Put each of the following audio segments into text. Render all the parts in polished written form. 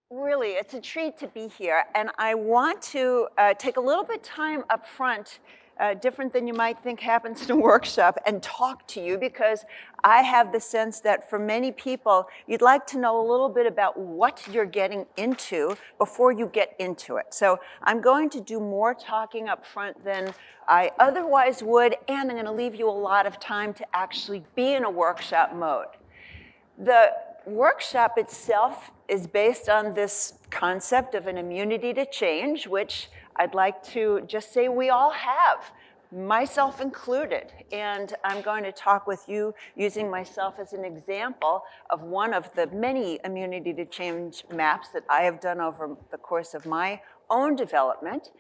Really, it's a treat to be here, and I want to take a little bit time up front, different than you might think happens in a workshop, and talk to you because I have the sense that for many people, you'd like to know a little bit about what you're getting into before you get into it. So I'm going to do more talking up front than I otherwise would, and I'm going to leave you a lot of time to actually be in a workshop mode. The workshop itself is based on this concept of an immunity to change, which I'd like to just say we all have, myself included. And I'm going to talk with you using myself as an example of one of the many immunity to change maps that I have done over the course of my own development.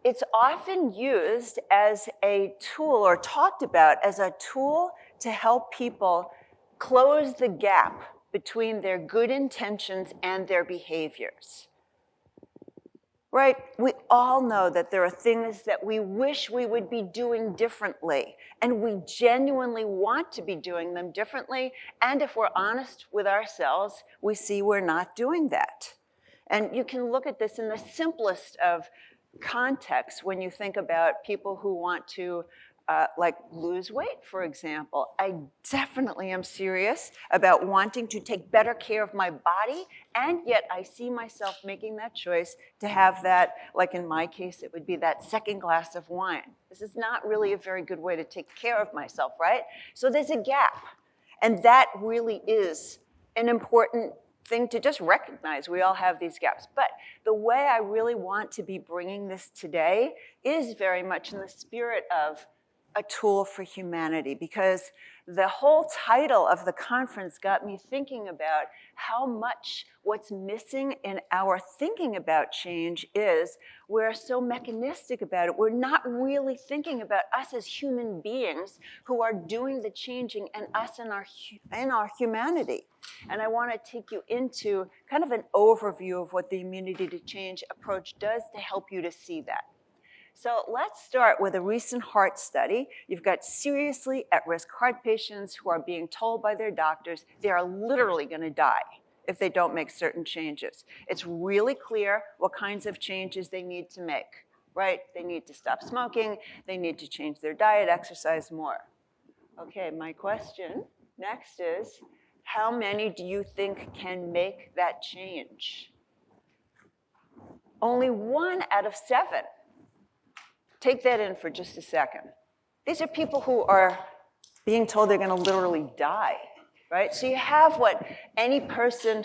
It's often used as a tool or talked about as a tool to help people close the gap between their good intentions and their behaviors. Right? We all know that there are things that we wish we would be doing differently, and we genuinely want to be doing them differently, and if we're honest with ourselves, we see we're not doing that. And you can look at this in the simplest of contexts when you think about people who want to like lose weight, for example. I definitely am serious about wanting to take better care of my body, and yet I see myself making that choice to have that, like in my case, it would be that second glass of wine. This is not really a very good way to take care of myself, right? So there's a gap, and that really is an important thing to just recognize. We all have these gaps. But the way I really want to be bringing this today is very much in the spirit of a tool for humanity, because the whole title of the conference got me thinking about how much what's missing in our thinking about change is we're so mechanistic about it. We're not really thinking about us as human beings who are doing the changing and us in our humanity. And I want to take you into kind of an overview of what the immunity to change approach does to help you to see that. So let's start with a recent heart study. You've got seriously at-risk heart patients who are being told by their doctors they are literally going to die if they don't make certain changes. It's really clear what kinds of changes they need to make, right? They need to stop smoking, they need to change their diet, exercise more. Okay, my question next is, how many do you think can make that change? Only 1 out of 7. Take that in for just a second. These are people who are being told they're going to literally die, right? So you have what any person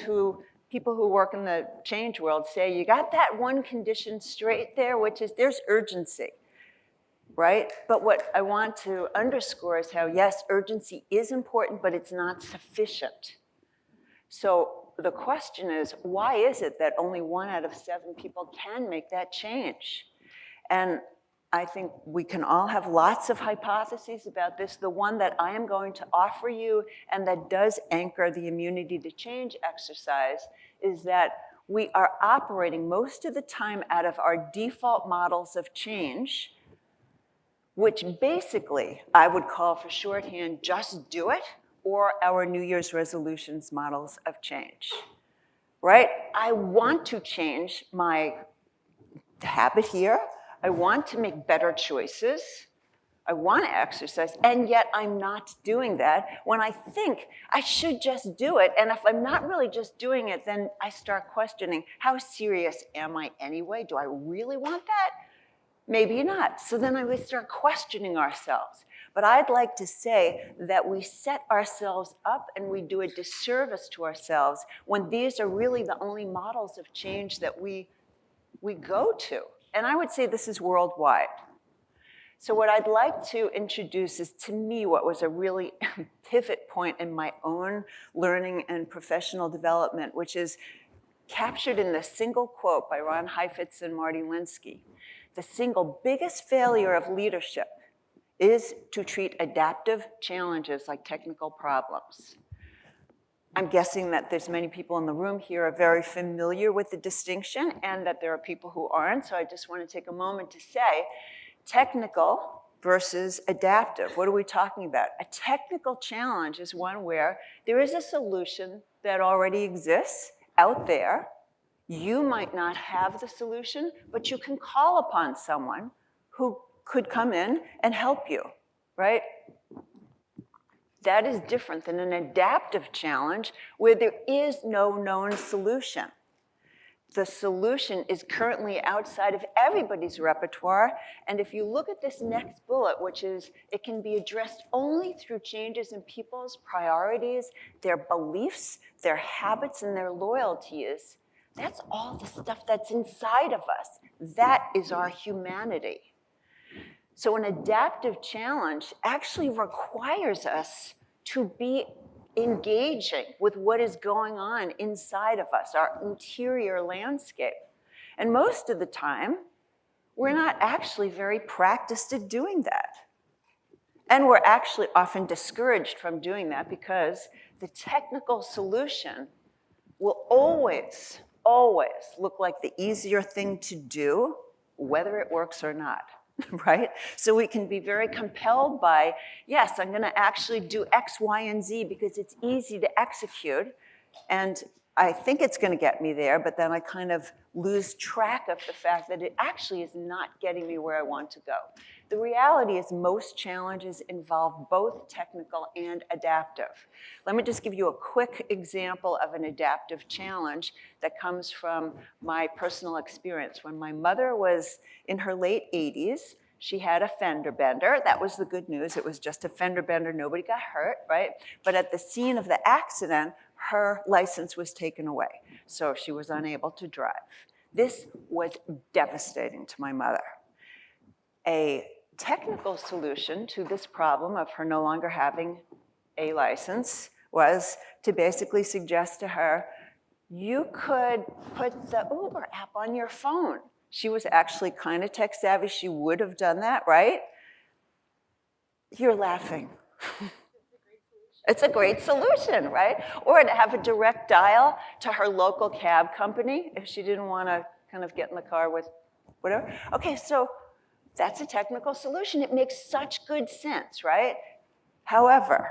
people who work in the change world say, you got that one condition straight there, which is there's urgency, right? But what I want to underscore is how, yes, urgency is important, but it's not sufficient. So the question is, why is it that only 1 out of 7 people can make that change? And I think we can all have lots of hypotheses about this. The one that I am going to offer you, and that does anchor the immunity to change exercise, is that we are operating most of the time out of our default models of change, which basically I would call for shorthand, just do it, or our New Year's resolutions models of change, right? I want to change my habit here. I want to make better choices. I want to exercise, and yet I'm not doing that when I think I should just do it. And if I'm not really just doing it, then I start questioning, how serious am I anyway? Do I really want that? Maybe not. So then I would start questioning ourselves. But I'd like to say that we set ourselves up and we do a disservice to ourselves when these are really the only models of change that we go to. And I would say this is worldwide. So what I'd like to introduce is, to me, what was a really pivot point in my own learning and professional development, which is captured in the single quote by Ron Heifetz and Marty Linsky. The single biggest failure of leadership is to treat adaptive challenges like technical problems. I'm guessing that there's many people in the room here are very familiar with the distinction, and that there are people who aren't. So I just want to take a moment to say, technical versus adaptive. What are we talking about? A technical challenge is one where there is a solution that already exists out there. You might not have the solution, but you can call upon someone who could come in and help you, right? That is different than an adaptive challenge where there is no known solution. The solution is currently outside of everybody's repertoire. And if you look at this next bullet, which is it can be addressed only through changes in people's priorities, their beliefs, their habits, and their loyalties, that's all the stuff that's inside of us. That is our humanity. So an adaptive challenge actually requires us to be engaging with what is going on inside of us, our interior landscape. And most of the time, we're not actually very practiced at doing that. And we're actually often discouraged from doing that because the technical solution will always look like the easier thing to do, whether it works or not. Right? So we can be very compelled by, yes, I'm going to actually do X, Y, and Z because it's easy to execute. And I think it's going to get me there, but then I kind of lose track of the fact that it actually is not getting me where I want to go. The reality is most challenges involve both technical and adaptive. Let me just give you a quick example of an adaptive challenge that comes from my personal experience. When my mother was in her late 80s, she had a fender bender. That was the good news. It was just a fender bender. Nobody got hurt, right? But at the scene of the accident, her license was taken away. So she was unable to drive. This was devastating to my mother. A technical solution to this problem of her no longer having a license was to basically suggest to her, you could put the Uber app on your phone. She was actually kind of tech savvy. She would have done that, right? You're laughing. It's a great solution, right? Or to have a direct dial to her local cab company if she didn't want to kind of get in the car with whatever. Okay, so that's a technical solution. It makes such good sense, right? However,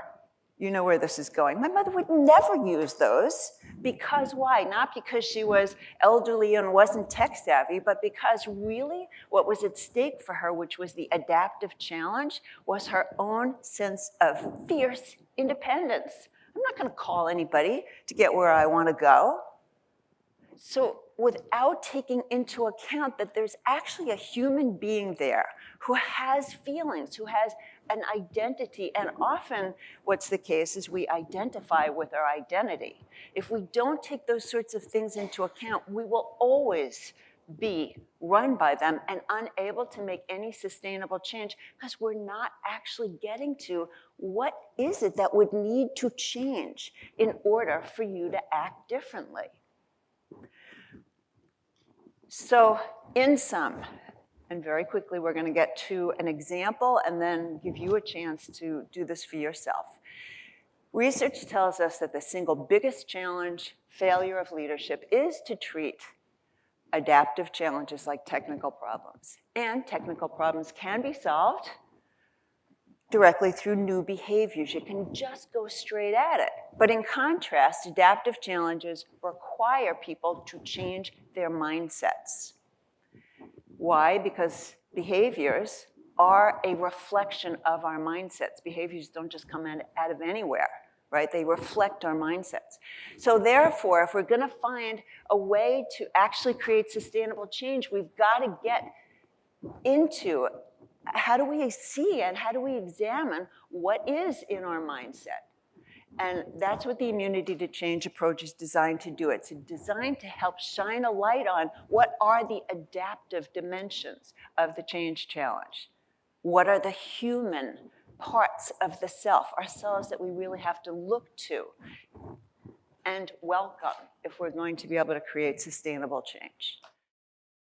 you know where this is going. My mother would never use those because why? Not because she was elderly and wasn't tech savvy, but because really what was at stake for her, which was the adaptive challenge, was her own sense of fierce independence. I'm not going to call anybody to get where I want to go. So without taking into account that there's actually a human being there who has feelings, who has an identity, and often what's the case is we identify with our identity. If we don't take those sorts of things into account, we will always be run by them and unable to make any sustainable change because we're not actually getting to what is it that would need to change in order for you to act differently. So in sum, and very quickly we're going to get to an example and then give you a chance to do this for yourself. Research tells us that the single biggest challenge, failure of leadership, is to treat adaptive challenges like technical problems. And technical problems can be solved directly through new behaviors. You can just go straight at it. But in contrast, adaptive challenges require people to change their mindsets. Why? Because behaviors are a reflection of our mindsets. Behaviors don't just come out of anywhere, right? They reflect our mindsets. So therefore, if we're going to find a way to actually create sustainable change, we've got to get into how do we see and how do we examine what is in our mindset? And that's what the immunity to change approach is designed to do. It's designed to help shine a light on what are the adaptive dimensions of the change challenge. What are the human parts of the self, ourselves, that we really have to look to and welcome if we're going to be able to create sustainable change.